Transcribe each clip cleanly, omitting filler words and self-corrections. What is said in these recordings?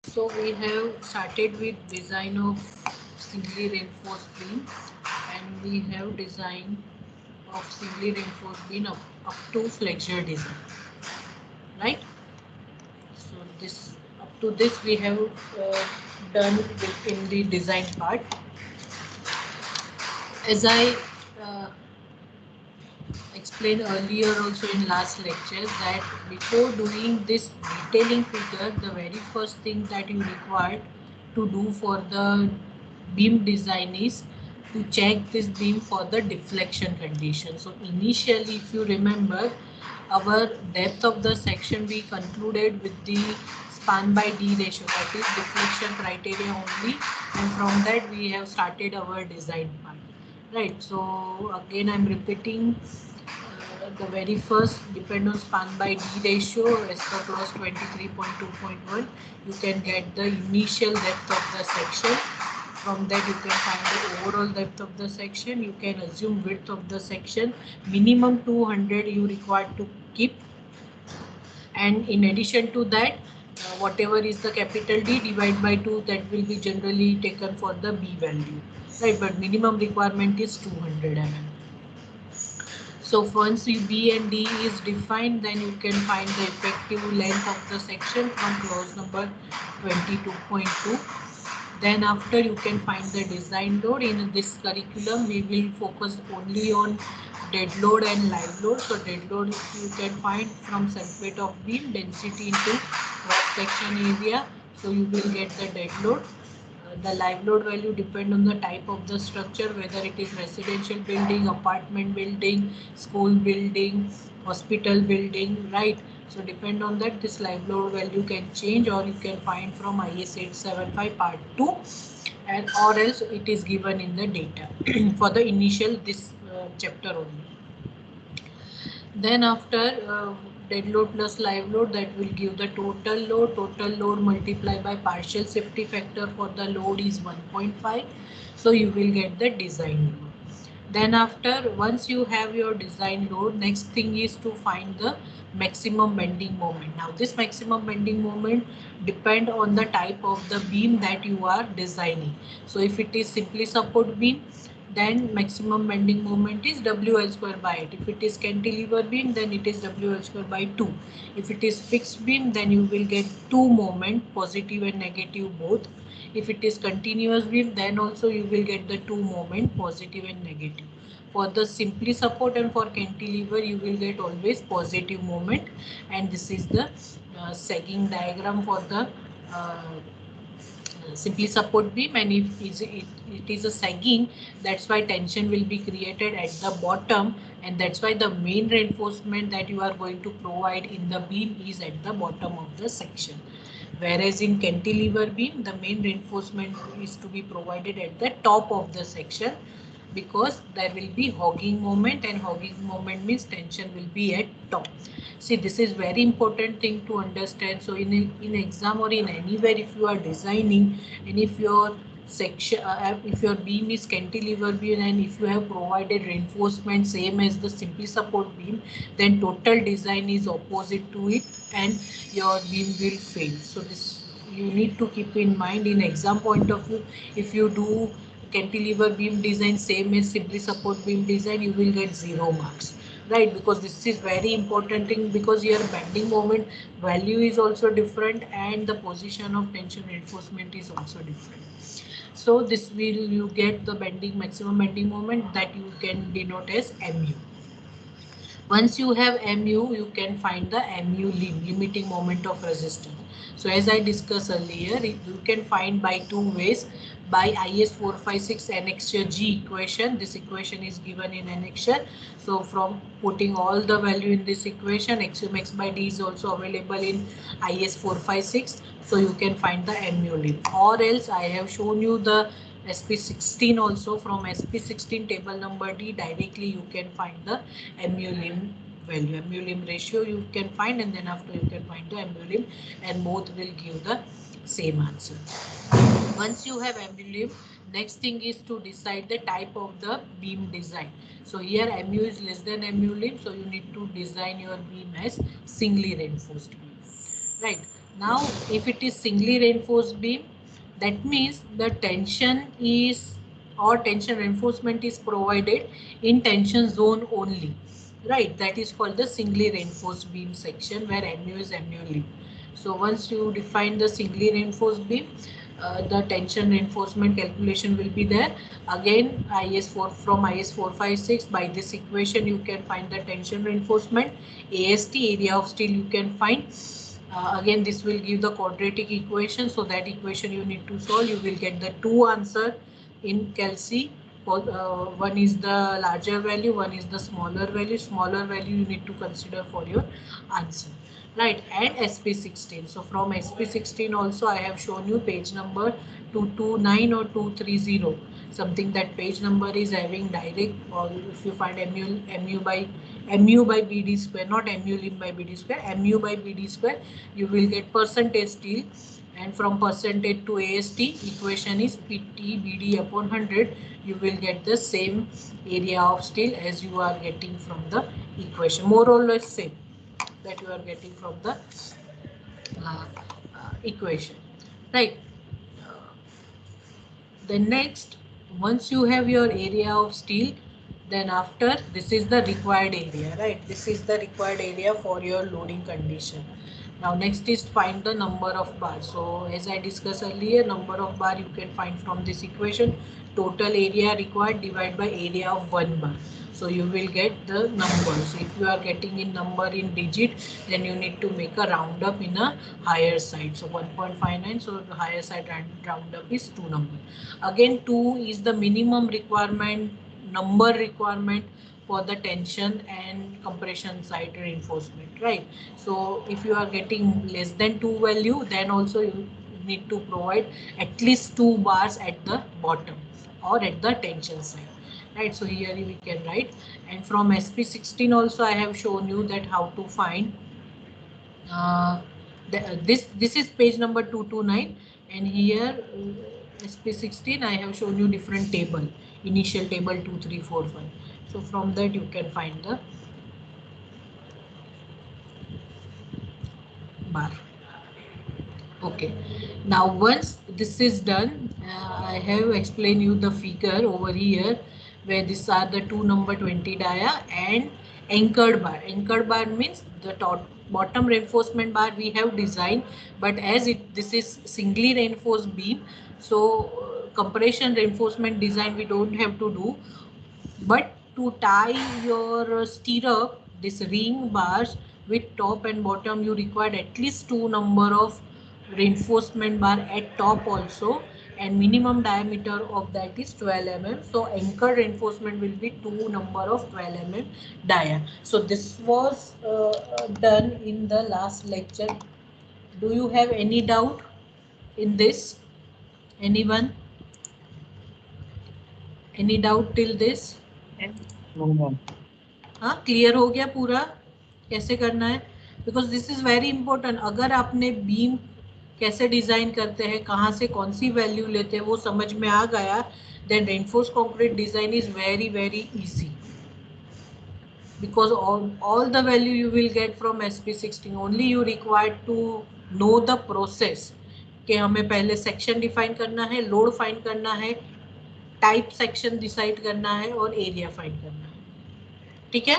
So we have started with design of singly reinforced beam, and we have design of singly reinforced beam up to flexure design, right? So this up to this we have done in the design part. As I uh, explained earlier also in last lecture that before doing this detailing figure, the very first thing that you require to do for the beam design is to check this beam for the deflection condition. So initially, if you remember, our depth of the section we concluded with the span by D ratio, that is deflection criteria only, and from that we have started our design part. Right, so again I'm repeating, the very first depend on span by D ratio as per clause 23.2.1. You can get the initial depth of the section. From that you can find the overall depth of the section. You can assume width of the section. Minimum 200 you require to keep, and in addition to that, whatever is the capital D divided by 2, that will be generally taken for the B value, right? But minimum requirement is 200 mm. So once B and D is defined, then you can find the effective length of the section from clause number 22.2. Then after you can find the design load. In this curriculum, we will focus only on dead load and live load. So dead load you can find from self-weight of beam density into cross section area. So you will get the dead load. The live load value depend on the type of the structure, whether it is residential building, apartment building, school building, hospital building, right? So depend on that, this live load value can change, or you can find from IS 875 part 2, and or else it is given in the data for the initial this chapter only. Then after dead load plus live load, that will give the total load. Total load multiplied by partial safety factor for the load is 1.5. So you will get the design load. Then after, once you have your design load, next thing is to find the maximum bending moment. Now this maximum bending moment depend on the type of the beam that you are designing. So if it is simply support beam, then maximum bending moment is WL square by 8. If it is cantilever beam, then it is WL square by 2. If it is fixed beam, then you will get two moment, positive and negative both. If it is continuous beam, then also you will get the two moment, positive and negative. For the simply support and for cantilever, you will get always positive moment, and this is the sagging diagram for the simply support beam. And if it is a sagging, that's why tension will be created at the bottom, and that's why the main reinforcement that you are going to provide in the beam is at the bottom of the section. Whereas in cantilever beam, the main reinforcement is to be provided at the top of the section, because there will be hogging moment, and hogging moment means tension will be at top. See, this is very important thing to understand. So in exam or in anywhere, if you are designing, and if your section if your beam is cantilever beam, and if you have provided reinforcement same as the simply support beam, then total design is opposite to it, and your beam will fail. So this you need to keep in mind in exam point of view. If you do cantilever beam design same as simply support beam design, you will get 0 marks, right? Because this is very important thing, because your bending moment value is also different, and the position of tension reinforcement is also different. So this will you get the bending maximum bending moment, that you can denote as mu. Once you have mu, you can find the mu lim, limiting moment of resistance. So as I discussed earlier, you can find by two ways. By IS 456 annexure G equation, this equation is given in annexure. So from putting all the value in this equation, x by d is also available in IS 456. So you can find the mu lim. Or else I have shown you the SP16 also. From SP16 table number D, directly you can find the mu lim value, mu lim ratio you can find, and then after you can find the mu lim, and both will give the same answer. Once you have mu lim, next thing is to decide the type of the beam design. So here mu is less than mu lim, so you need to design your beam as singly reinforced beam, right? Now if it is singly reinforced beam, that means the tension is or tension reinforcement is provided in tension zone only, right? That is called the singly reinforced beam section, where MU is MU limb. So once you define the singly reinforced beam, the tension reinforcement calculation will be there. Again, IS4 from IS 456, by this equation you can find the tension reinforcement. AST, area of steel, you can find. Again, this will give the quadratic equation. So that equation you need to solve. You will get the two answer in Calci. One is the larger value, one is the smaller value. Smaller value you need to consider for your answer, right? And SP16. So from SP16 also I have shown you page number 229 or 230, something that page number is having direct, or if you find mu by BD square, not mu lim by BD square, mu by BD square, you will get percentage steel, and from percentage to AST equation is PT BD upon 100. You will get the same area of steel as you are getting from the equation, more or less same that you are getting from the equation, right? The next, once you have your area of steel, then after, this is the required area, right? This is the required area for your loading condition. Now next is find the number of bars. So as I discussed earlier, number of bar you can find from this equation. Total area required divided by area of one bar. So you will get the number. So if you are getting in number in digit, then you need to make a round up in a higher side. So 1.59. So the higher side round up is 2 number. Again, 2 is the minimum requirement, number requirement for the tension and compression side reinforcement, right? So if you are getting less than 2 value, then also you need to provide at least 2 bars at the bottom or at the tension side, right? So here we can write, and from SP16 also I have shown you that how to find this is page number 229, and here SP16 I have shown you different table, initial table 2 3 4 5. So from that you can find the bar. Okay, now once this is done, I have explained you the figure over here, where these are the 2 number 20 dia and anchored bar. Anchored bar means the top bottom reinforcement bar we have designed, but as this is singly reinforced beam, so compression reinforcement design we don't have to do. But to tie your stirrup, this ring bars with top and bottom, you require at least 2 number of reinforcement bar at top also, and minimum diameter of that is 12 mm. So anchor reinforcement will be 2 number of 12 mm dia. So this was done in the last lecture. Do you have any doubt in this? Anyone? Any doubt till this? हाँ, clear हो गया पूरा कैसे करना है? Because this is very important. अगर आपने beam कैसे डिजाइन करते हैं, कहाँ से कौन सी वैल्यू लेते हैं, वो समझ में आ गया, then reinforce concrete design is very very easy, because all the value you will get from SP16. only you required to know the process कि हमें पहले सेक्शन डिफाइन करना है, लोड फाइंड करना है, टाइप सेक्शन डिसाइड करना है, और एरिया फाइंड करना है. ठीक है,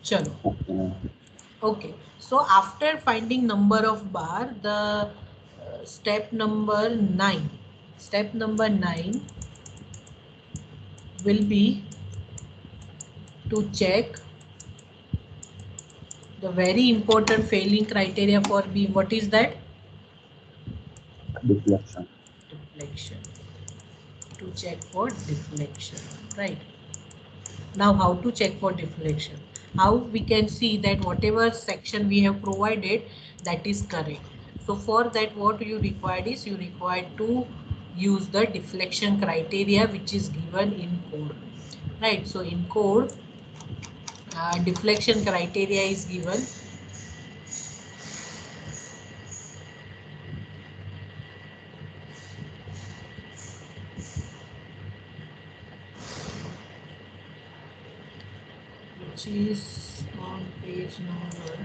चलो. Okay, so after finding number of bar, the step number 9 will be to check the very important failing criteria for beam. What is that? Deflection. Deflection. To check for deflection, right? Now how to check for deflection? How we can see that whatever section we have provided, that is correct. So for that, what you required is, you required to use the deflection criteria which is given in code, right? So in code, deflection criteria is given. Which is on page number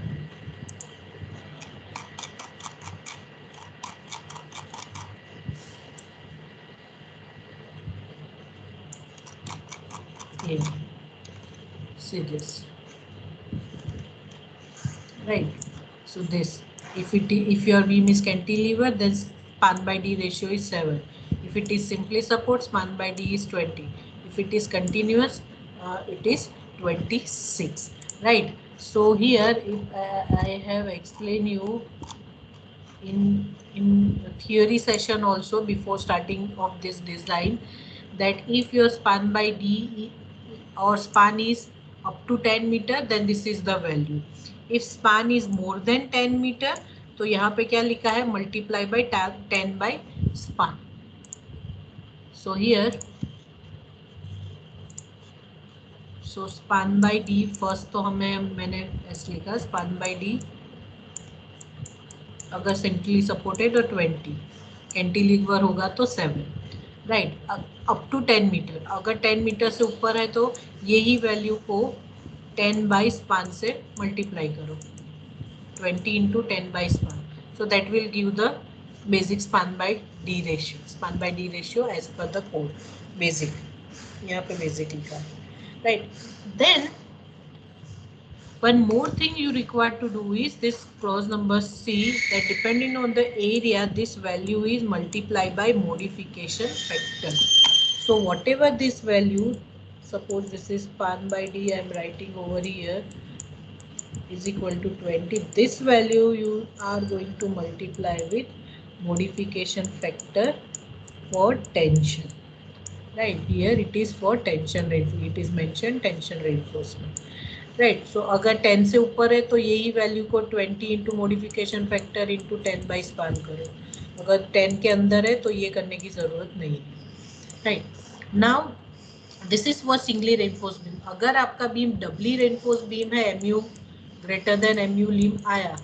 8. See this, right? So this, if your beam is cantilever, then span by D ratio is 7. If it is simply support, span by D is 20. If it is continuous, it is 26, right? So here, if I have explained you in theory session also before starting of this design, that if your span by D or span is up to 10 meter, then this is the value. If span is more than 10 meter, तो यहाँ पे क्या लिखा है, multiply by 10 by span. So here, so span by D first तो मैंने ऐसे लिखा span by D अगर सेंट्रली सपोर्टेड और 20, कैंटिलीवर होगा तो 7, राइट. अप टू 10 मीटर, अगर 10 मीटर से ऊपर है तो यही वैल्यू को 10 बाई स्पान से मल्टीप्लाई करो, 20 into 10 by span. So that will give the basic span by D ratio. Span by D ratio as per the code basic, यहाँ पे बेसिक लिखा है, right. Then one more thing you require to do is this clause number C, that depending on the area, this value is multiplied by modification factor. So whatever this value, suppose this is span by D, I am writing over here, is equal to 20. This value you are going to multiply with modification factor for tension. Right, here it is for tension reinforcement. It is mentioned tension reinforcement. Right. So अगर 10 से ऊपर है तो यही value को 20 into modification factor into 10 by span करो. अगर 10 के अंदर है तो ये करने की ज़रूरत नहीं है, right. Now this is for singly reinforce beam. अगर आपका बीम डबली रेनफोर्स बीम है, MU greater than MU lim आया,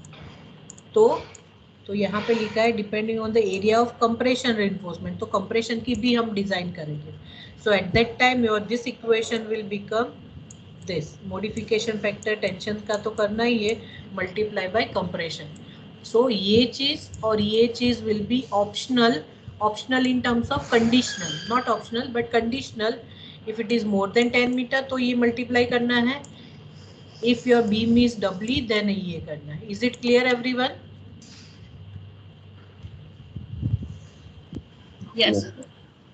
तो यहाँ पे लिखा है depending on the area of compression reinforcement. तो कंप्रेशन की भी हम डिजाइन करेंगे. So at that time your this equation will become this modification factor tension का तो करना ही है, multiply by compression. So ये चीज और ये चीज will be optional in terms of conditional, not optional but conditional. If it is more than 10 meter तो ये multiply करना है. If your beam is doubly then ये करना है. Is it clear everyone? Yes.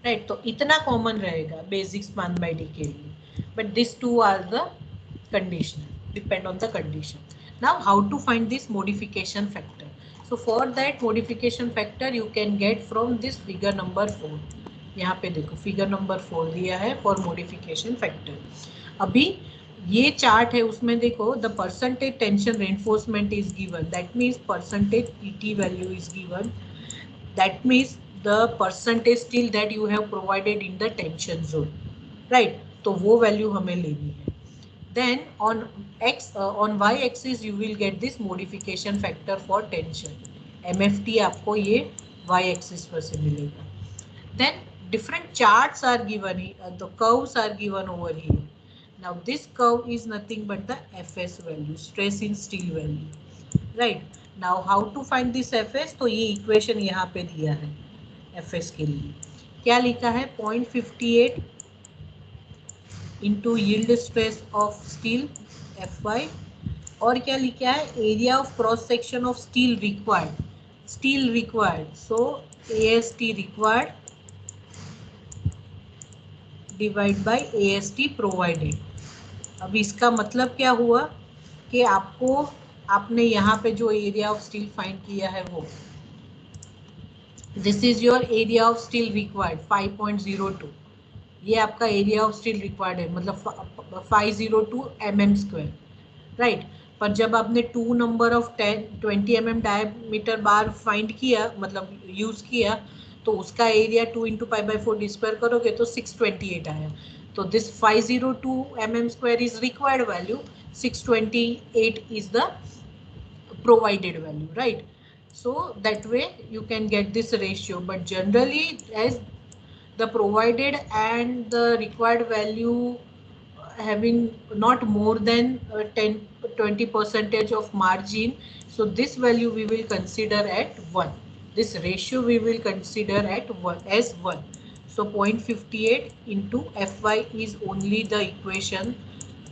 Right. तो इतना common रहेगा basic span by D के लिए. But these two are the conditional, depend on the condition. Now how to find this modification factor? So for that modification factor you can get from this figure number 4. यहाँ पे देखो figure number 4 दिया है for modification factor. अभी ये chart है, उसमें देखो the percentage tension reinforcement is given. That means percentage PT value is given. That means the percentage steel that you have provided in the tension zone, right? तो वो value हमें लेनी है. Then on y axis you will get this modification factor for tension. MFT आपको ये y axis पर से मिलेगा. Then different charts are given, the curves are given over here. Now this curve is nothing but the FS value, stress in steel value, right? Now how to find this FS? तो ये equation यहाँ पे दिया है FS के लिए. क्या लिखा है? 0.58 into yield stress of steel Fy, और क्या लिखा है? Area of cross section of steel required. So AST required divide by AST provided. अब इसका मतलब क्या हुआ कि आपने यहाँ पे जो एरिया ऑफ स्टील फाइंड किया है वो, this is your area of steel required 5.02. ये आपका एरिया ऑफ स्टील रिक्वायर्ड है, मतलब 502 mm², राइट. पर जब आपने 2 number of 20 mm diameter bar find किया, मतलब यूज किया, तो उसका एरिया 2 इंटू π/4 d² करोगे तो 628 आया. तो this 502 mm² is required value, 628 is the provided value, right. So that way you can get this ratio, but generally as the provided and the required value having not more than 10-20% of margin, so this value we will consider at 1. This ratio we will consider at 1 as 1. So 0.58 into Fy is only the equation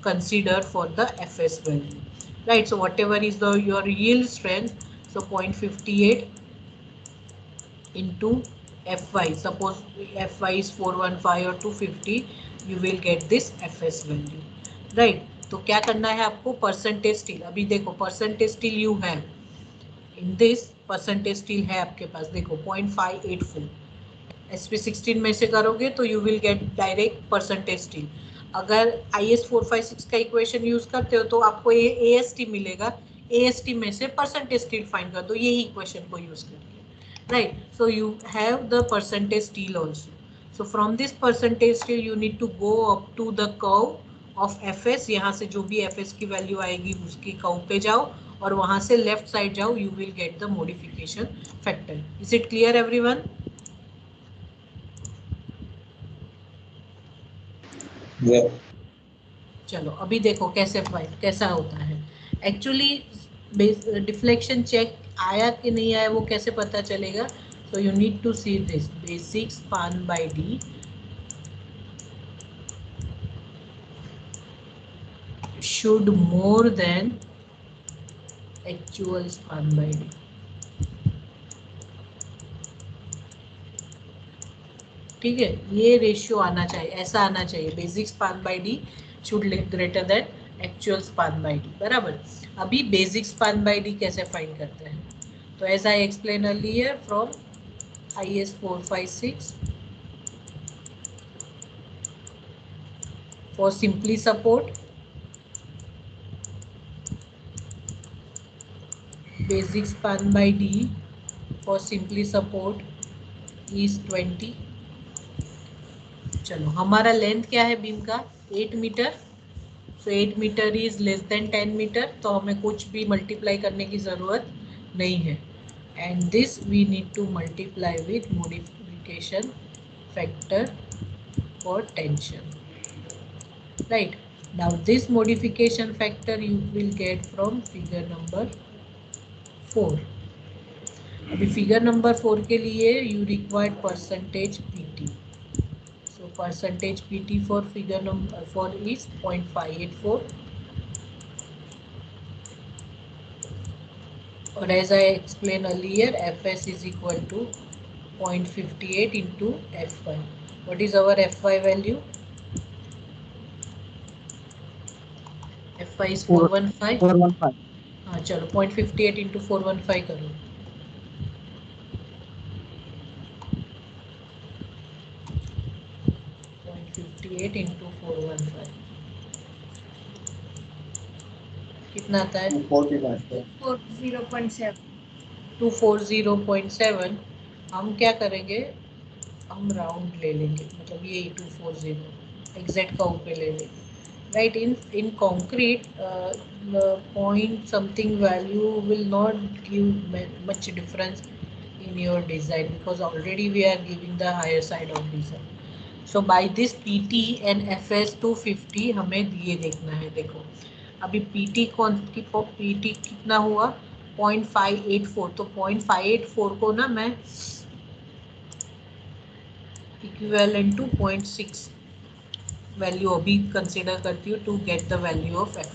considered for the Fs value, right? So whatever is the your yield strength, so 0.58 into Fy, suppose Fy is 415 or 250, you will get this Fs value, right? तो क्या करना है आपको, percentage steel, अभी देखो percentage still you है in this, percentage steel है आपके पास, देखो 0.584, SP16 में से करोगे तो you will get direct percentage steel. अगर IS 456 का इक्वेशन यूज करते हो तो आपको ये AST मिलेगा, AST में से परसेंटेज स्टील फाइंड कर दो यही इक्वेशन को यूज करके, right? So you have the percentage steel also. So from this percentage steel you need to go up to the curve of Fs, यहाँ से जो भी Fs की वैल्यू आएगी उसकी कर्व पे जाओ और वहां से लेफ्ट साइड जाओ, you will get the modification factor. Is it clear everyone? Yeah. चलो अभी देखो कैसा होता है एक्चुअली, डिफ्लेक्शन चेक आया कि नहीं आया वो कैसे पता चलेगा? So you need to see this basic span by D should more than actual span by D. ठीक है, ये रेशियो आना चाहिए, ऐसा आना चाहिए, basic span by D should greater than actual span by D, बराबर। अभी बेसिक स्पान बाय डी कैसे फाइंड करते हैं? तो as I explain earlier from IS 456 for simply support, basic span by D for simply support is 20। चलो हमारा length क्या है बीम का, 8 metre, so 8 metre is less than 10 metre, तो हमें कुछ भी मल्टीप्लाई करने की ज़रूरत नहीं है, and this we need to multiply with modification factor for tension, right? Now this modification factor you will get from figure number 4। अभी फिगर नंबर 4 के लिए you required percentage PT, so percentage PT for figure number 4 is 0.584, or as I explained earlier, Fs is equal to 0.58 into Fy. What is our Fy value? Fy is 415। 415। हाँ चलो 0.58 into 415 करो, 0.58 into 415 कितना आता है? 240.7। 240.7। हम क्या करेंगे, हम राउंड ले लेंगे, मतलब ये 240 एग्जैक्ट काउंट पे ले लेंगे, right? In concrete point something value will not give much difference in your design because already we are giving the higher side of design. So by this PT and FS 250 हमें ये देखना है, देखो अभी PT PT कितना हुआ 0.584, तो 0.584 को ना मैं इक्विवेलेंट टू 0.6 वैल्यू अभी कंसिडर करती हूँ to get the value of F,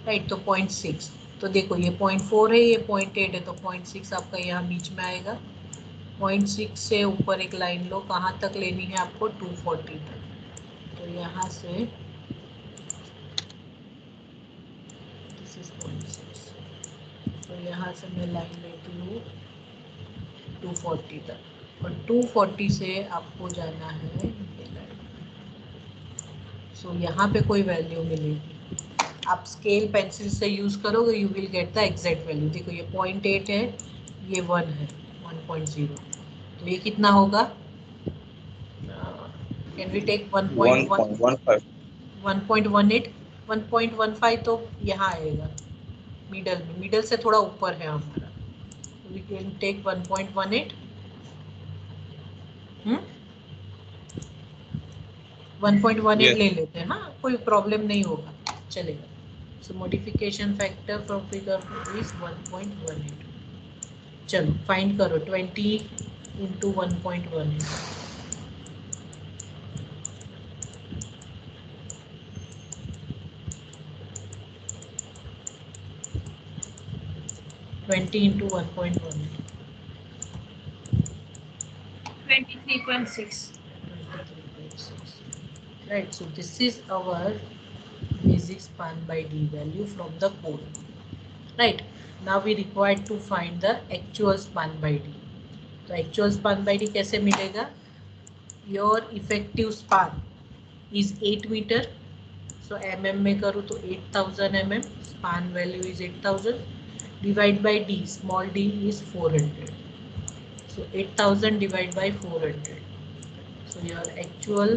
right? तो 0.6, तो देखो ये 0.4 है, ये 0.8 है, तो 0.6 आपका यहाँ बीच में आएगा। 0.6 से ऊपर एक लाइन लो, कहाँ तक लेनी है आपको? 240 तक, तो यहाँ से दिस इज 0.6, तो यहाँ से मैं लाइन लेती हूँ 240 तक, और 240 से आपको जाना है ये लाइन, सो यहाँ पे कोई वैल्यू मिलेगी, आप स्केल पेंसिल से यूज करोगे you will get the exact value. देखो ये 0.8 है, ये 1 है, 1.0, तो ये कितना होगा? Can we take 1.15। 1.18, 1.15 तो यहाँ आएगा मिडल में, मिडल से थोड़ा ऊपर है हमारा, वी कैन टेक 1.18। 1.18 Yes. ले लेते हैं, हाँ कोई प्रॉब्लम नहीं होगा, चलेगा. So modification factor from figure is 1.18. चलो फाइंड करो 20 into 1.18. 20 into 1.18. 23.6. 23.6. Right, so this is our basic span by d value from the code. Right, now we require to find the actual span by d. तो actual span by d कैसे मिलेगा? Your effective span is 8 meter. So mm में करूँ तो 8000 mm. Span value is 8000. Divide by d. Small d is 400. So 8000 divided by 400. So your actual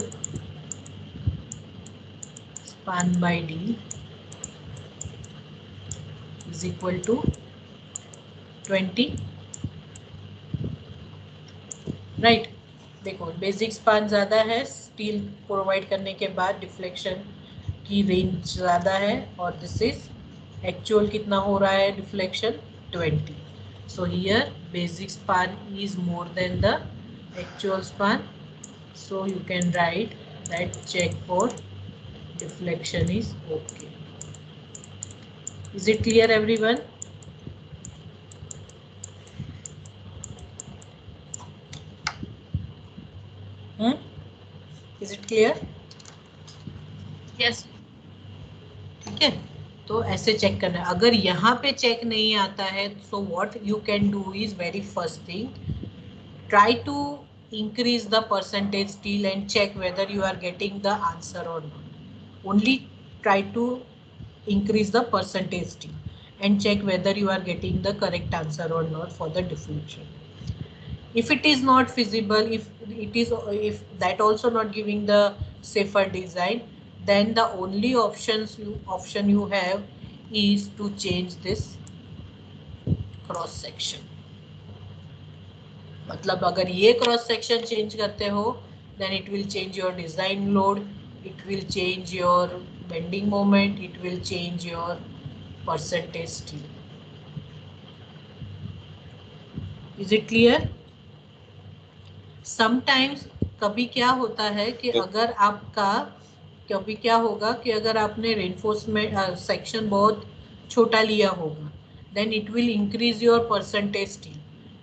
span by d is equal to 20. Right, देखो basic span ज़्यादा है, steel provide करने के बाद deflection की रेंज ज़्यादा है, और दिस इज एक्चुअल कितना हो रहा है deflection 20. So here basic span is more than the actual span. So you can write that check for deflection is okay. Is it clear everyone? Is it clear? Yes. ठीक है, तो ऐसे check करना है. अगर यहाँ पे चेक नहीं आता है, so what you can do is very first thing, try to increase the percentage still and check whether you are getting the answer or not. Only try to increase the percentage still and check whether you are getting the correct answer or not for the deflection. If it is not feasible, if that also not giving the safer design, then the only option you have is to change this cross section. मतलब अगर ये cross section change करते हो, then it will change your design load, it will change your bending moment, it will change your percentage steel. Is it clear? Sometimes कभी क्या होता है कि अगर आपका कभी क्या होगा कि अगर आपने रेनफोर्समेंट सेक्शन बहुत छोटा लिया होगा, then it will increase your percentage steel.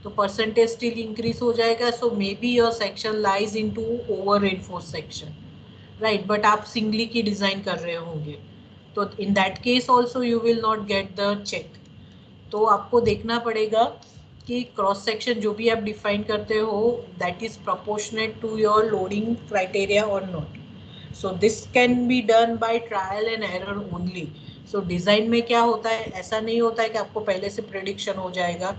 तो परसेंटेज स्टील इंक्रीज हो जाएगा, so may be your section lies into over reinforce section, right. But आप सिंगली की डिजाइन कर रहे होंगे, तो in that case also you will not get the check. तो आपको देखना पड़ेगा कि क्रॉस सेक्शन जो भी आप डिफाइन करते हो, that is proportionate to your loading criteria और not. So this can be done by trial and error only. So design में क्या होता है, ऐसा नहीं होता है कि आपको पहले से प्रेडिक्शन हो जाएगा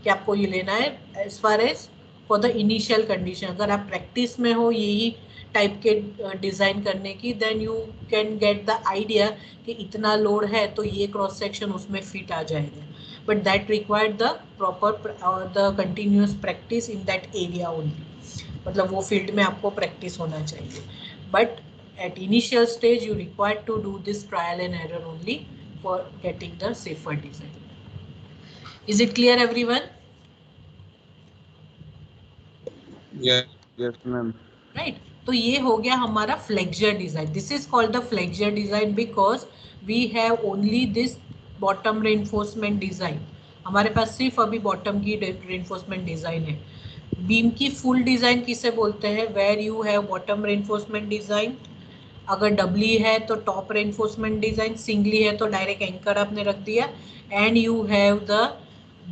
कि आपको ये लेना है. As far as for the initial condition, अगर आप प्रैक्टिस में हो यही टाइप के डिजाइन करने की, then you can get the idea कि इतना लोड है तो ये क्रॉस सेक्शन उसमें फिट आ जाएगा. But that required the proper the continuous practice in that area only. मतलब वो फील्ड में आपको प्रैक्टिस होना चाहिए. But at initial stage you required to do this trial and error only for getting the safer design. Is it clear everyone? Yes. Yes, ma'am. Right. तो ये हो गया हमारा flexure design. This is called the flexure design because we have only this bottom reinforcement design. हमारे पास सिर्फ अभी bottom की रेनफोर्समेंट डिजाइन है. बीम की फुल डिजाइन किसे बोलते हैं? Where you have bottom reinforcement design. अगर डबली है तो टॉप रेनफोर्समेंट डिजाइन, सिंगली है तो डायरेक्ट एंकर आपने रख दिया, and you have the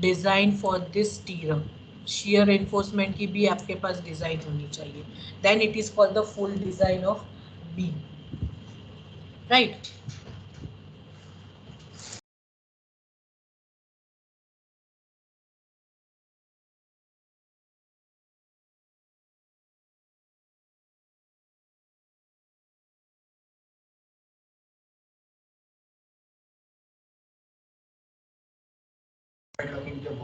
design for this stirrup. shear reinforcement की भी आपके पास डिजाइन होनी चाहिए. then it is called the full design of beam, right?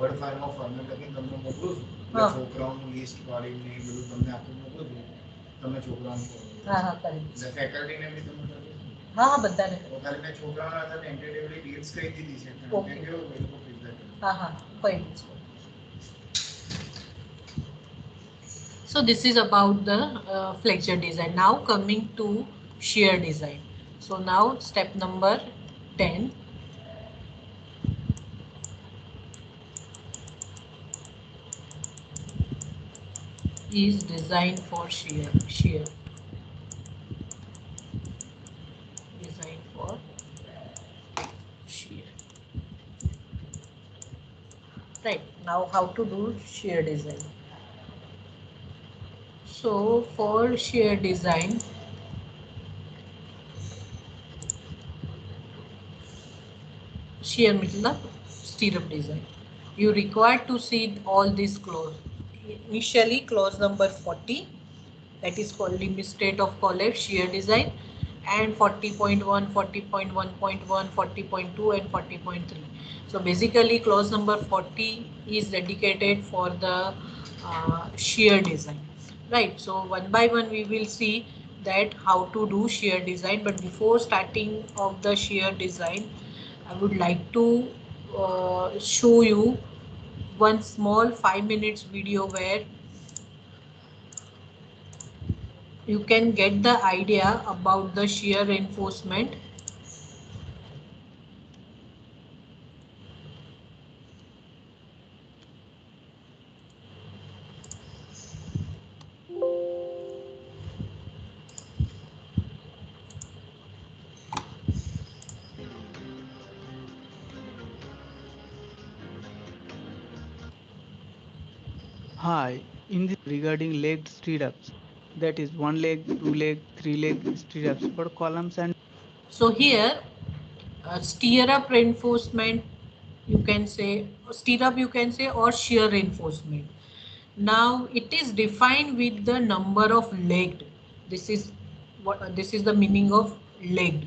Word ફાઇલમાં ફોર્મેટ લખીને તમને મોકલું છું. છોકરાઓનું લિસ્ટ પાડીને બધું તમને આખું મોકલું છું. તમે છોકરાઓને હા હા કરેક્ટ ફેકલ્ટી ને બી તમે કરી હા હા બધાને ખાલી મેં છોકરાઓના હતા ટેન્ટેટિવલી ડેટ્સ કહી દીધી છે ઓકે કેવો એ લોકો ફીડબેક હા હા કોઈ નહીં. So this is about the flexure design. Now coming to shear design. So now step number 10 is design for shear. Design for shear. Right, now how to do shear design. So for shear design, shear मतलब stirrup design, you require to see all these clause. Initially clause number 40, that is called limit state of collapse shear design, and 40.1, 40.1.1, 40.2 and 40.3. So basically clause number 40 is dedicated for the shear design, right? So one by one we will see that how to do shear design, but before starting of the shear design I would like to show you one small 5 minutes video where you can get the idea about the shear reinforcement. Hi, in this regarding leg stirrups, that is one leg, two leg, three leg stirrups for columns and So here stirrup reinforcement you can say, stirrup you can say, or shear reinforcement. Now it is defined with the number of legged. This is what this is the meaning of legged.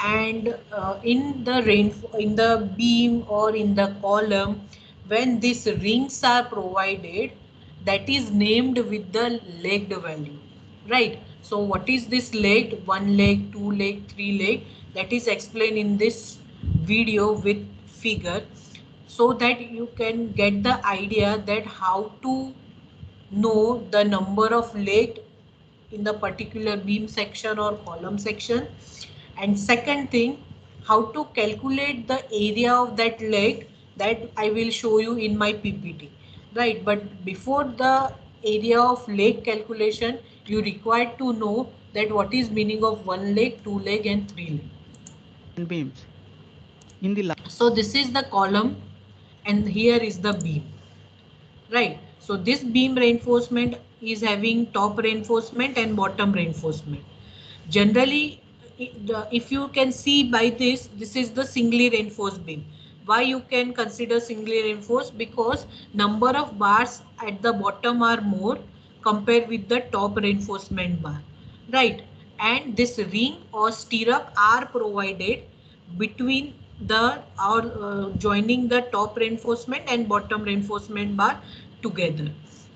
And in the beam or in the column, when these rings are provided, that is named with the legged value, right? So what is this legged? One leg, two leg, three leg, that is explained in this video with figure, so that you can get the idea that how to know the number of leg in the particular beam section or column section. And second thing, how to calculate the area of that leg, that I will show you in my PPT, right? But before the area of leg calculation, you require to know that what is meaning of one leg, two leg and three leg. beams. In the So this is the column and here is the beam, right? So this beam reinforcement is having top reinforcement and bottom reinforcement. Generally, if you can see by this is the singly reinforced beam. Why you can consider singly reinforced? Because number of bars at the bottom are more compared with the top reinforcement bar, right? And this ring or stirrup are provided between the or joining the top reinforcement and bottom reinforcement bar together,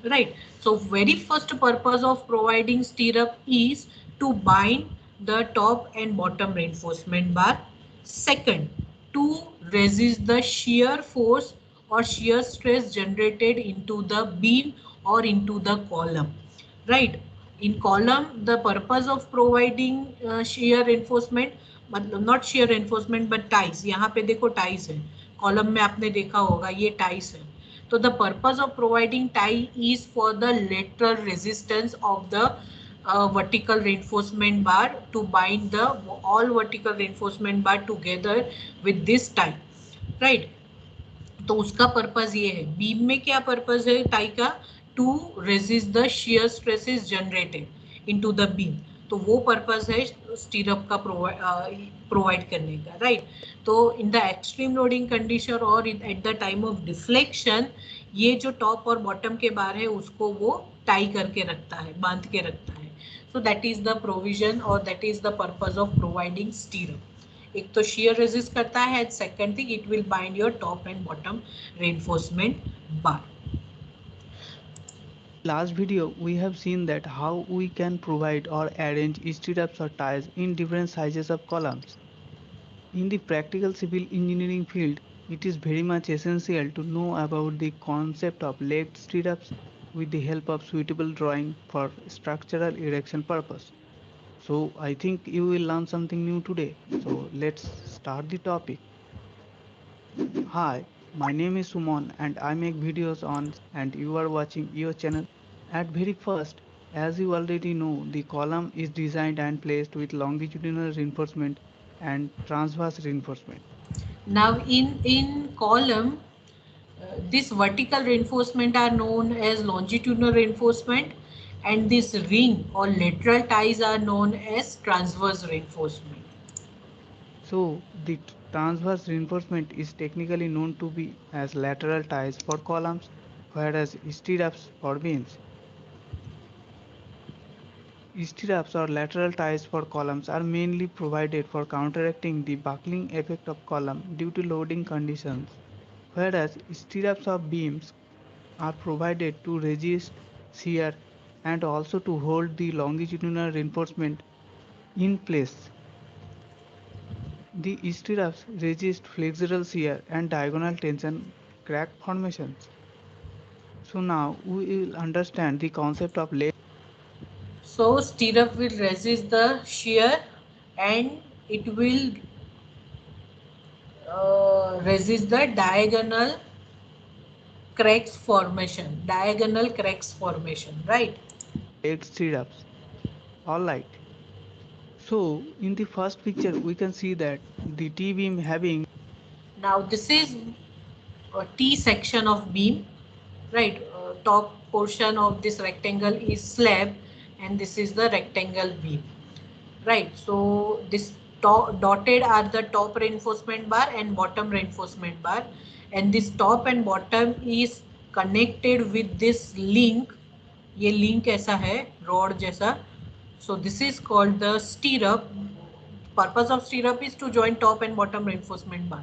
right? So very first purpose of providing stirrup is to bind the top and bottom reinforcement bar. Second, to resist the shear force or shear stress generated into the beam or into the column, right? In column, the purpose of providing shear reinforcement, मतलब not shear reinforcement but ties, यहाँ पे देखो ties है, column में आपने देखा होगा ये ties है. So the purpose of providing tie is for the lateral resistance of the vertical reinforcement bar to bind the all vertical reinforcement bar together with this tie, right? तो उसका purpose ये है. बीम में क्या purpose है tie का? To resist the shear stresses generated into the beam. तो वो पर्पज है स्टीरअप का प्रोवाइड करने का, राइट? तो in the extreme loading condition और at the time of deflection, ये जो टॉप और बॉटम के बार है उसको वो टाई करके रखता है, बांध के रखता है. So that is the provision और that is the purpose of providing stirrup. एक तो shear resist करता है, second thing it will bind your top and bottom reinforcement bar. Last video, we have seen that how we can provide or arrange stirrups or ties in different sizes of columns. In the practical civil engineering field, it is very much essential to know about the concept of legged stirrups with the help of suitable drawing for structural erection purpose. So I think you will learn something new today. So let's start the topic. Hi, my name is Sumon and I make videos on and you are watching your channel. At very first, as you already know, the column is designed and placed with longitudinal reinforcement and transverse reinforcement. Now in column, this vertical reinforcement are known as longitudinal reinforcement, and this ring or lateral ties are known as transverse reinforcement. So the transverse reinforcement is technically known to be as lateral ties for columns, whereas stirrups for beams. Stirrups or lateral ties for columns are mainly provided for counteracting the buckling effect of column due to loading conditions, whereas stirrups of beams are provided to resist shear and also to hold the longitudinal reinforcement in place. The stirrups resist flexural shear and diagonal tension crack formations. So now we will understand the concept of leg. So stirrup will resist the shear and it will resist the diagonal cracks formation, right? Leg stirrups. Alright. So in the first picture we can see that the T-beam having Now this is a T section of beam, right? Top portion of this rectangle is slab and this is the rectangle beam, right? So this dotted are the top reinforcement bar and bottom reinforcement bar, and this top and bottom is connected with this link. ये link ऐसा है rod जैसा. So this is called the stirrup. Purpose of stirrup is to join top and bottom reinforcement bar.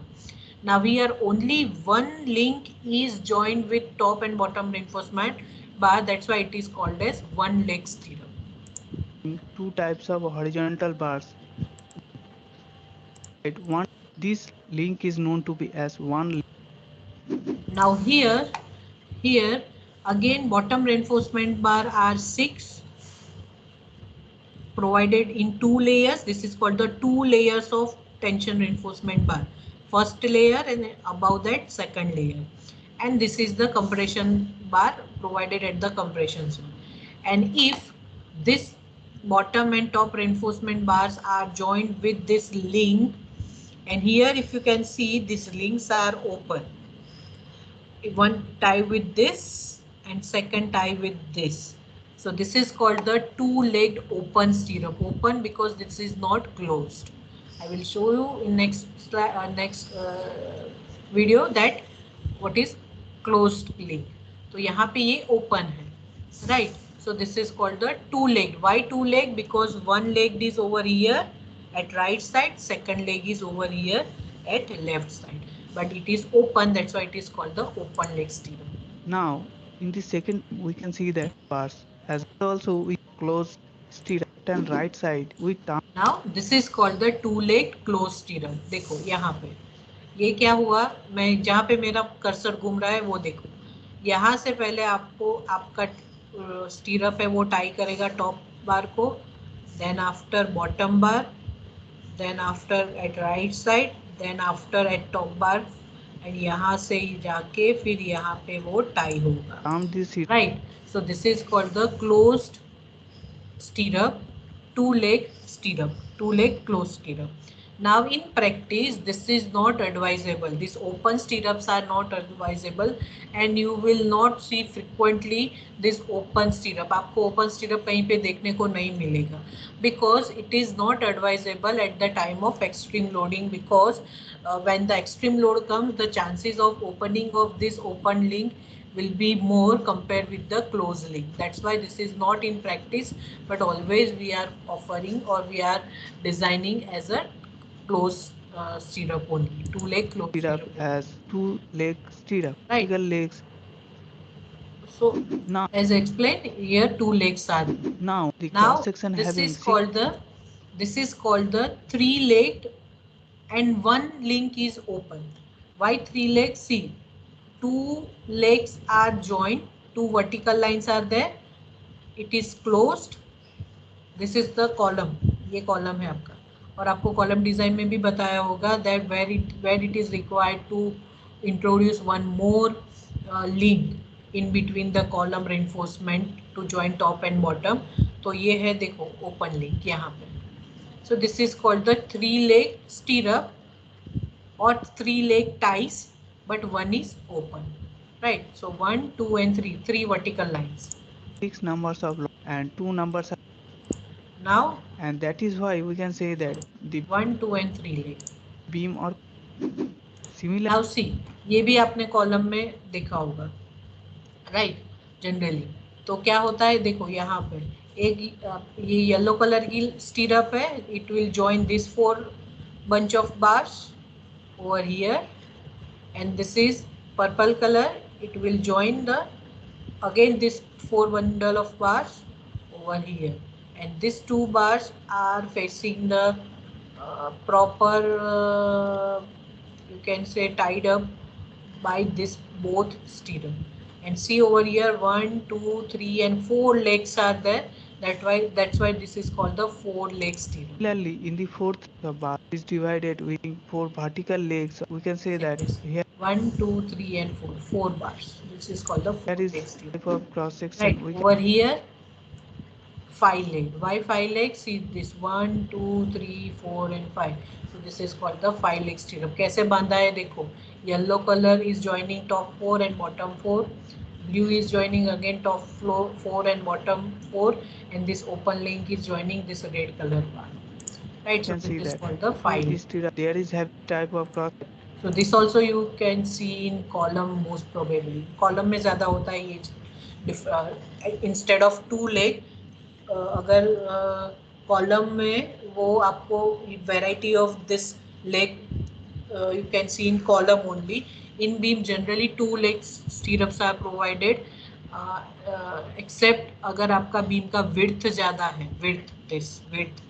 Now here only one link is joined with top and bottom reinforcement bar. That's why it is called as one leg stirrup. two types of horizontal bars. Right, one this link is known to be as one. Now here again bottom reinforcement bar are 6 provided in 2 layers. This is called the 2 layers of tension reinforcement bar. First layer and above that second layer. And this is the compression bar provided at the compression zone. And if this bottom and top reinforcement bars are joined with this link, and here if you can see these links are open. One tie with this and second tie with this. So this is called the two-legged open stirrup. Open because this is not closed. I will show you in next video that what is closed leg. तो यहाँ पे ये open है, right? So this is called the two-legged. Why two-legged? Because one leg is over here at right side, second leg is over here at left side. But it is open, that's why it is called the open leg stirrup. Now in the second we can see that bars as also we close stirrup and right side with turn. Now this is called the two-legged closed stirrup. देखो यहाँ पे ये क्या हुआ, मैं जहाँ पे मेरा कर्सर घूम रहा है वो देखो, यहाँ से पहले आपको आपका स्टीरअप है वो टाई करेगा टॉप बार को, then after bottom bar, then after at right side, then after at top bar, and यहाँ से ही जाके फिर यहाँ पे वो टाई होगा, right? So this is called the closed stirrup, two leg closed stirrup. Now in practice this is not advisable. These open stirrups are not advisable and you will not see frequently this open stirrup. आपको open stirrup कहीं पे देखने को नहीं मिलेगा because it is not advisable at the time of extreme loading, because when the extreme load comes the chances of opening of this open link will be more compared with the closed link. That's why this is not in practice, but always we are offering or we are designing as a closed stirrup only, two leg closed stirrup as two leg stirrup. Right. Legs. So Now, as explained, here two legs are there. now the Now cross section this having is called the three-legged, and one link is open. Why three legs? See, two legs are joined, two vertical lines are there, it is closed. This is the column, ये column है आपका, और आपको column design में भी बताया होगा that where it is required to introduce one more link in between the column reinforcement to join top and bottom. तो ये है देखो ओपन लिंक यहाँ पे. So this is called the three leg stirrup or three leg ties, but one is open, right? So 1 2 and 3, three vertical lines. 6 numbers of long and 2 numbers, Now and that is why we can say that the 1 2 and 3 leg. beam or similar. Now see, ये भी आपने column में देखा होगा, right? Generally तो क्या होता है देखो यहाँ पे एक ये येलो कलर की स्टीरअप है, it will join this four bunch of bars over here, and this is purple color, it will join the again this four bundle of bars over here, and these two bars are facing the proper you can say tied up by this both stirrup. And see over here 1 2 3 and 4 legs are there, that's why this is called the four leg stirrup. Similarly, in the fourth bar is divided with 4 vertical legs. We can say that here 1 2 3 and 4, four bars, this is called the four there is leg stirrup. type of cross section. Right, We over here 5 leg. Why 5 legs? See this 1 2 3 4 and 5. So this is called the 5 leg stirrup. कैसे बांधा है देखो, yellow color is joining top 4 and bottom 4, blue is joining again top floor 4 and bottom 4, and this open link is joining this red color bar. Right, so can see this is that called the 5 leg. stirrup. There is have type of cross. So this also you can see in column most probably. Column में ज़्यादा होता है ये, instead of 2 leg, अगर column में वो आपको variety of this leg you can see in column only. In beam generally 2 legs stirrups are provided, except अगर आपका बीम का विड्थ ज़्यादा है, width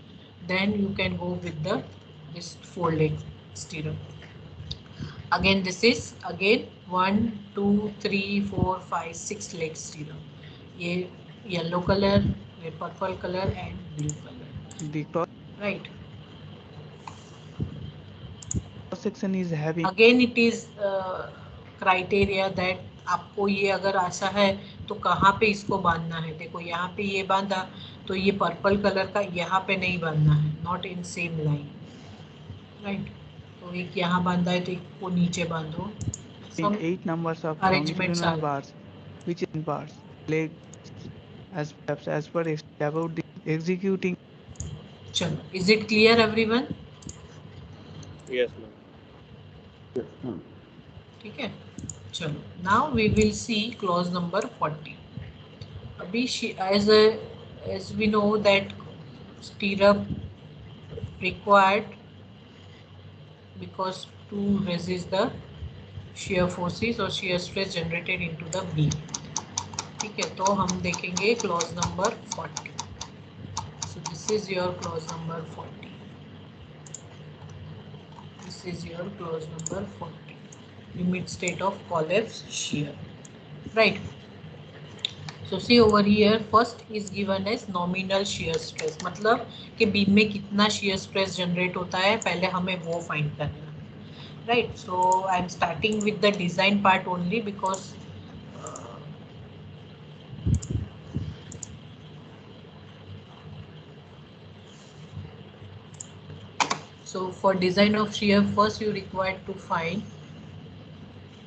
then you can go with this 4 leg stirrup. Again this is again 1 2 3 4 5 6 leg stirrup. ये yellow color, ये purple color and blue color, The cross right? section is having Again it is criteria that आपको ये अगर ऐसा है तो कहाँ पे इसको बांधना है. देखो यहाँ पे ये बांधा तो ये पर्पल कलर का यहाँ पे नहीं बांधना है, not in same line, right? तो एक यहाँ बांधा है तो एक को नीचे बांधो. in 8 numbers of arrangements longitudinal are bars, which is in bars leg as per about the executing. चलो, is it clear everyone? Yes, ma'am. ठीक है, चलो. Now we will see clause number 40. अभी as we know that stirrup required because to resist the shear forces or shear stress generated into the beam. ठीक है, तो हम देखेंगे clause number 40. So this is your clause number 40. This is your clause number 40. Limit state of collapse shear. Right. So see over here, first is given as nominal shear stress. मतलब कि beam में कितना shear stress generate होता है, पहले हमें वो find करना है. Right. So I am starting with the design part only because so for design of shear, first you require to find.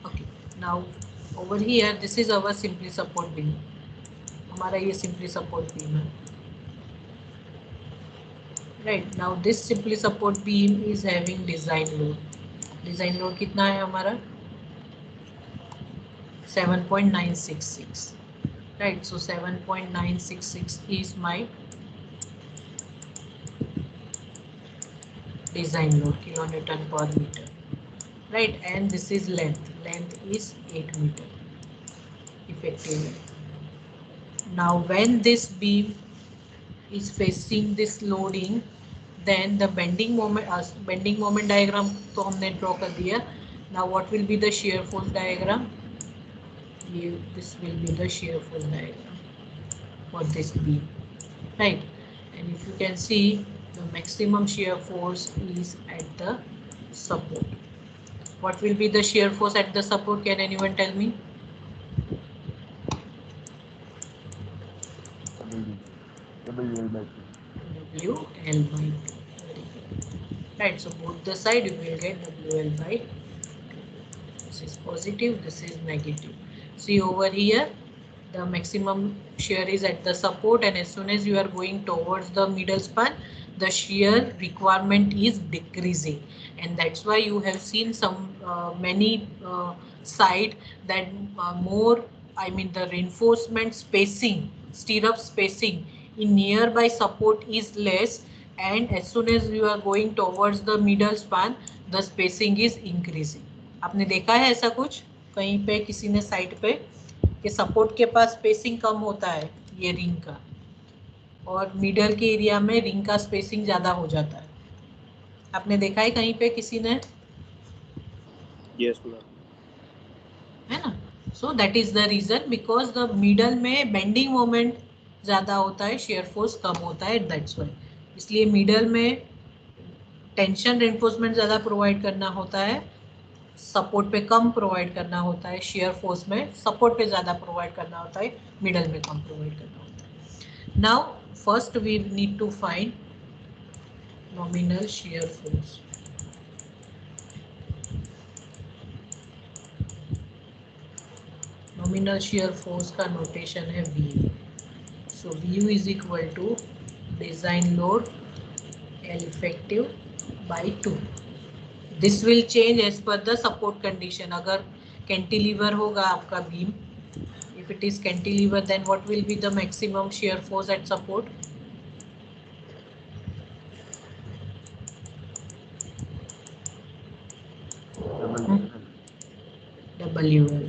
Okay. Now over here, this is our simply support beam. हमारा ये simply support beam है. Right. Now this simply support beam is having design load. Design load कितना है हमारा? 7.966. Right. So 7.966 is my design load, kilonewton per meter. Right. And this is length. Length is 8 meter. effective. Now when this beam is facing this loading, then the bending moment diagram तो हमने draw कर दिया. Now what will be the shear force diagram? This will be the shear force diagram for this beam, right? And if you can see, the maximum shear force is at the support. What will be the shear force at the support? Can anyone tell me? WL by 2. Right, so both the side you will get WL by 2. This is positive, this is negative. See over here, the maximum shear is at the support, and as soon as you are going towards the middle span, the shear requirement is decreasing, and that's why you have seen some many side that the reinforcement spacing, stirrup spacing in nearby support is less, and as soon as you are going towards the middle span, the spacing is increasing. आपने देखा है ऐसा कुछ कहीं पे किसी ने side पे कि सपोर्ट के पास स्पेसिंग कम होता है ये रिंग का, और मिडल के एरिया में रिंग का स्पेसिंग ज्यादा हो जाता है? आपने देखा है कहीं पे किसी ने? Yes, ma'am. है ना? So that is the reason, because the middle में बेंडिंग मोमेंट ज्यादा होता है, शेयर फोर्स कम होता है, दैट्स व्हाई. इसलिए मिडल में टेंशन रेनफोर्समेंट ज्यादा प्रोवाइड करना होता है, सपोर्ट पे कम प्रोवाइड करना होता है. शेयर फोर्स में सपोर्ट पे ज्यादा प्रोवाइड करना होता है, मिडल में कम प्रोवाइड करना होता है. Now first we need to find nominal shear force. Nominal shear force का नोटेशन है VU. So VU is equal to design load L effective by 2. This will change as per the support condition. अगर cantilever होगा आपका beam, if it is cantilever, then what will be the maximum shear force at support? WL.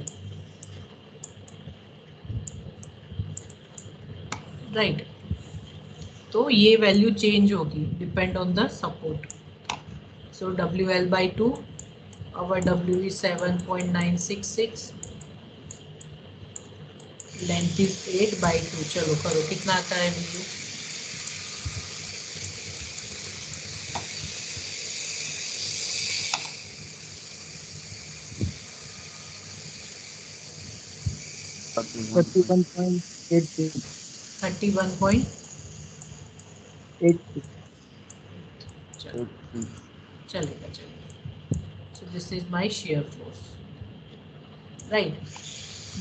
Right, तो ये value change होगी depend on the support. So WL by 2, our W is 7.966, length is 8 by 2. चलो करो, कितना आता है VU? चलेगा. So this is my shear force. Right.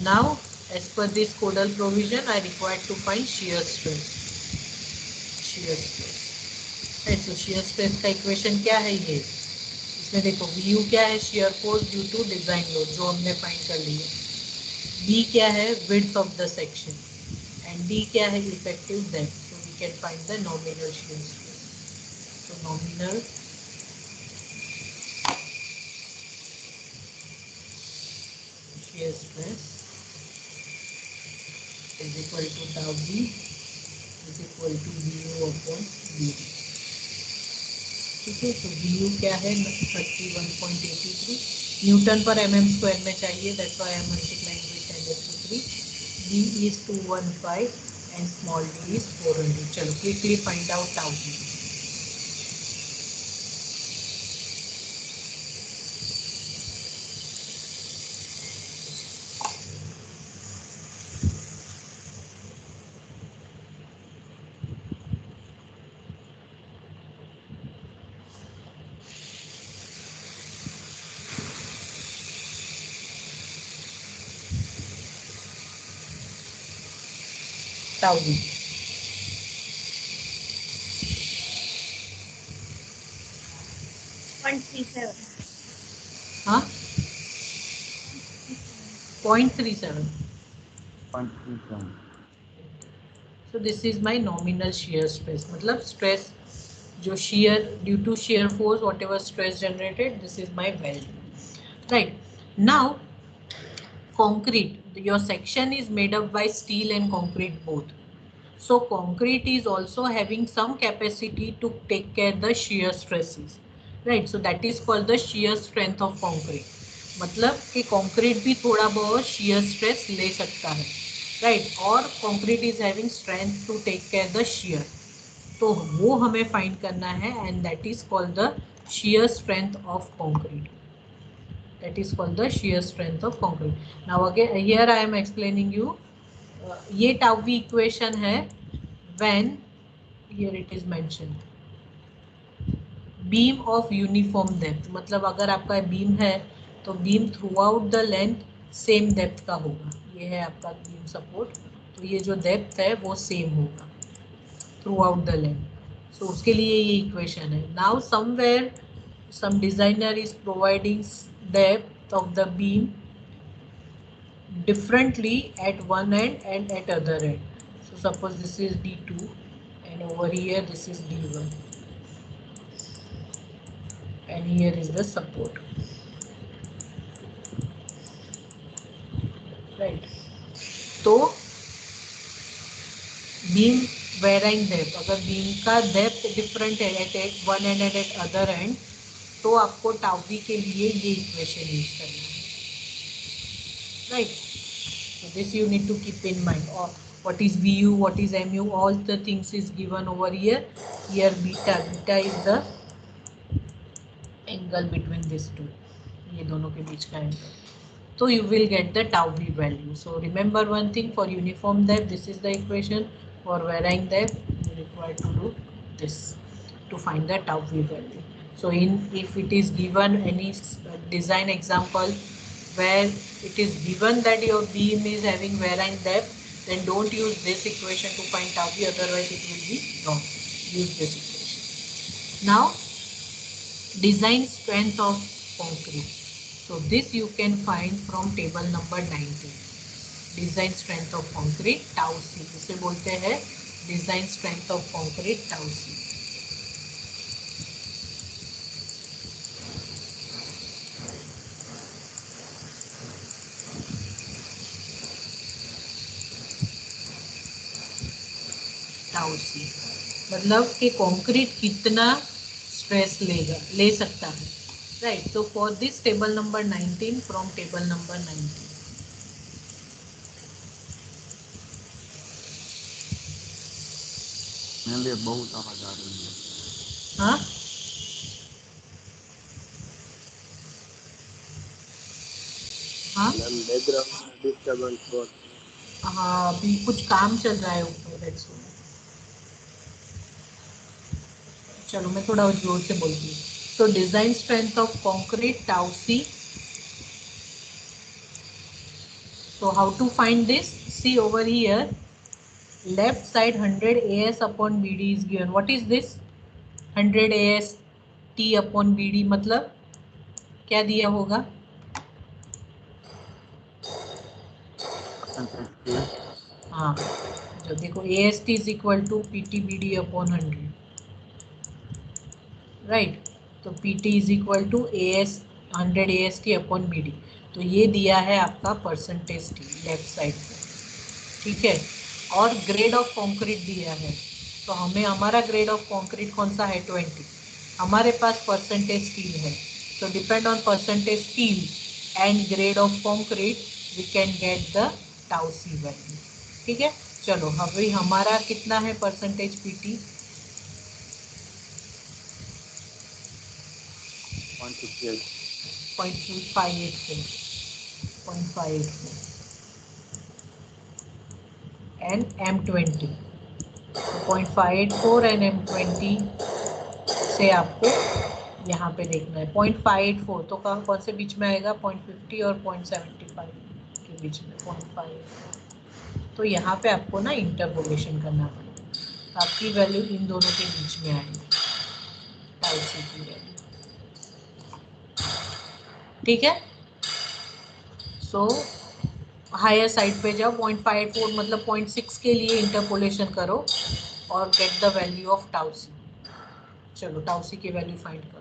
Now, as per this codal provision, I require to find shear stress. Shear stress. Right. So shear stress का equation क्या है ये? इसमें देखो VU क्या है? shear force due to design load, जो हमने find कर ली है. B क्या है? width of the section. And D क्या है? effective depth. So we can find the nominal shear stress. So nominal shear stress is equal to tau B is equal to VU upon BD. ठीक है, तो VU क्या है? 31.83 Newton पर mm square में चाहिए, that's why I am multiplying with 10⁻³ B is 215 and small d is 400. चलो quickly find out tau B. tau B. हाँ 0.37. So this is my nominal shear stress. मतलब stress जो shear due to shear force whatever stress generated, this is my value. Right. Now concrete, your section is made up by steel and concrete both. So concrete is also having some capacity to take care the shear stresses, right? So that is called the shear strength of concrete. मतलब कि concrete भी थोड़ा बहुत shear stress ले सकता है, right? और concrete is having strength to take care the shear. तो वो हमें find करना है and that is called the shear strength of concrete. That is called the shear strength of concrete. Now again here I am explaining you. ये tau we equation है when here it is mentioned beam of uniform depth. मतलब अगर आपका beam है तो beam through out the length same depth का होगा. ये है आपका बीम सपोर्ट, तो ये जो डेप्थ है वो सेम होगा थ्रू आउट द लेंथ. सो उसके लिए ये इक्वेशन है. Now somewhere some designer is providing depth of the beam differently at one end and at other end. So suppose this is D2 and over here this is D1 and here is the support, right? तो beam varying depth, अगर beam का depth different है at one end and at other end, तो आपको tau we के लिए ये equation use करना है, right? So this you need to keep in mind. Or what is VU, what is MU, all the things is given over here. Here beta, beta is the angle between these two. ये दोनों के बीच का angle. So you will get the tau v value. So remember one thing, for uniform depth this is the equation. For varying depth you require to do this to find the tau v value. So if it is given any design example where it is given that your beam is having varying depth, then don't use this equation to find tau v, otherwise it will be wrong. Use this equation. Now design strength of concrete. So this you can find from table number 19. Design strength of concrete tau c, इसे बोलते हैं design strength of concrete tau c. Tau c मतलब कि concrete कितना stress ले सकता है, right? तो for this table number 19, from table number 19, बहुत आवाज आ रही है. हाँ हाँ बैकग्राउंड डिस्टर्बेंस बहुत. हाँ, अभी कुछ काम चल रहा है ऊपर, दैट्स व्हाई. चलो मैं थोड़ा जोर से बोलती हूँ. तो design strength of concrete tau C. So how to find this? See over here, left side 100 AS upon BD is given. What is this? 100 AS T upon BD मतलब क्या दिया होगा? हाँ, तो देखो AST is equal to PT BD upon 100, right? तो PT is equal to AS 100 AST upon BD. तो ये दिया है आपका परसेंटेज T लेफ्ट साइड पे, ठीक है? और ग्रेड ऑफ कंक्रीट दिया है, तो हमें हमारा ग्रेड ऑफ कंक्रीट कौन सा है? 20. हमारे पास परसेंटेज स्टील है, तो depend on percentage steel and grade of concrete we can get the tau C value, ठीक है? चलो अभी हमारा कितना है percentage PT? 0.584 and M20. 0.584 and M20 से आपको यहाँ पे देखना है 0.584, तो कौन से बीच में आएगा? 0.50 और 0.75 के बीच में 0.584. तो यहाँ पे आपको ना इंटरपोलेशन करना पड़ेगा, तो आपकी वैल्यू इन दोनों के बीच में आएगी, टाउ सी की वैल्यू, ठीक है? सो हायर साइड पे जाओ, 0.584 मतलब 0.6 के लिए इंटरपोलेशन करो और get the value of tau c. चलो टाउ सी की वैल्यू फाइंड करो.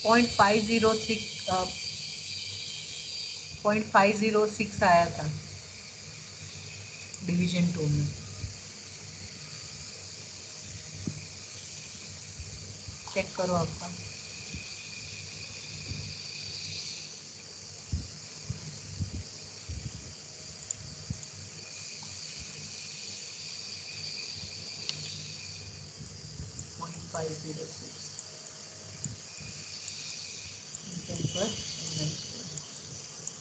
0.506 आया था डिवीजन 2 में। चेक करो आपका।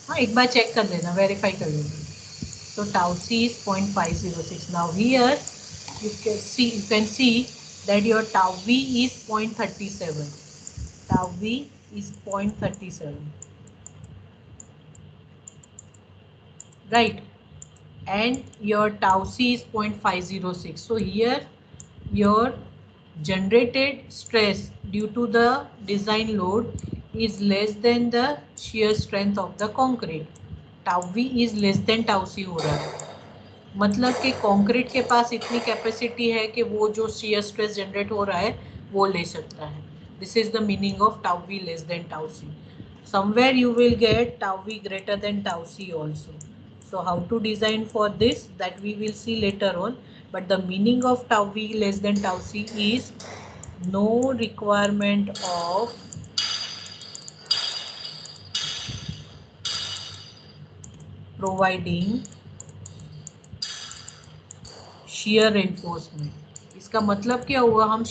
हाँ, एक बार चेक कर लेना, वेरीफाई कर लेना। So tau c is 0.506. Now here you can see that your tau v is 0.37. Tau v is 0.37. Right? And your tau c is 0.506. So here your generated stress due to the design load is less than the shear strength of the concrete. Tau v is less than tau c हो रहा है, मतलब कि concrete के पास इतनी capacity है कि वो जो शियर स्ट्रेस जनरेट हो रहा है वो ले सकता है। This is the meaning of tau V less than tau C. Somewhere you will get tau we greater than tau C also. So how to design for this, that we will see later on, but the meaning of tau v less than tau c is no requirement of providing shear reinforcement। इसका मतलब क्या हुआ, हम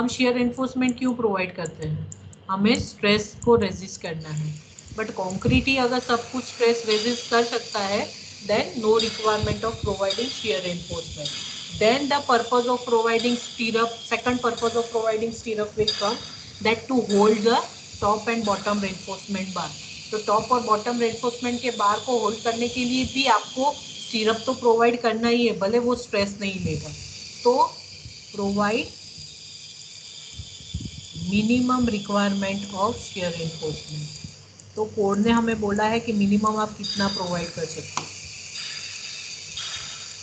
shear reinforcement क्यों provide करते हैं, हमें stress को रेजिस्ट करना है। बट कॉन्क्रीट ही अगर सब कुछ स्ट्रेस रेजिस्ट कर सकता है, then no requirement of providing shear reinforcement. Then the purpose of providing stirrup, second purpose of providing stirrup will come, that to hold the top and bottom reinforcement bar. तो top और bottom reinforcement के बार को hold करने के लिए भी आपको स्टीरअप तो प्रोवाइड करना ही है, भले वो स्ट्रेस नहीं लेगा। तो provide minimum requirement of shear reinforcement. तो कोड ने हमें बोला है कि मिनिमम आप कितना प्रोवाइड कर सकते हैं,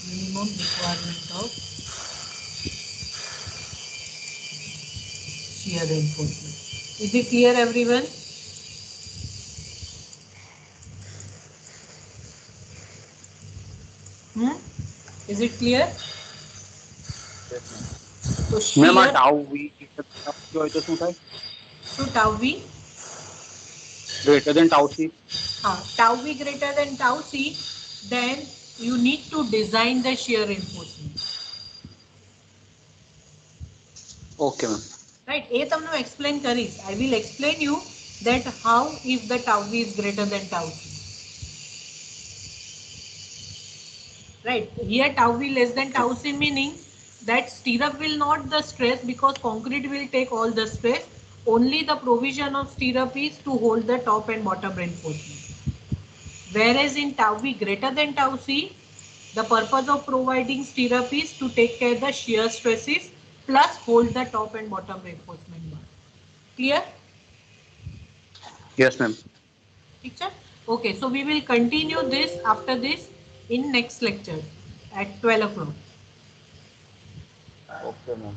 minimum requirement of shear reinforcement. Is it clear everyone? Is it clear? तो मैम शियर टाउ वी जो है तो શું થાય? तो tau we greater than tau c. tau v greater than tau c, then you need to design the shear reinforcement. Okay ma'am. Right? એ તમને explain કરીશ. I will explain you that how if the tau v is greater than tau c. Right? Here tau v less than tau c meaning that stirrup will not the stress, because concrete will take all the stress. Only the provision of stirrup is to hold the top and bottom reinforcement. Whereas in tau v greater than tau c, the purpose of providing stirrup is to take care the shear stresses plus hold the top and bottom reinforcement bar. Clear? Yes ma'am. Teacher? Okay, so we will continue this after this in next lecture at 12 o'clock. Okay ma'am.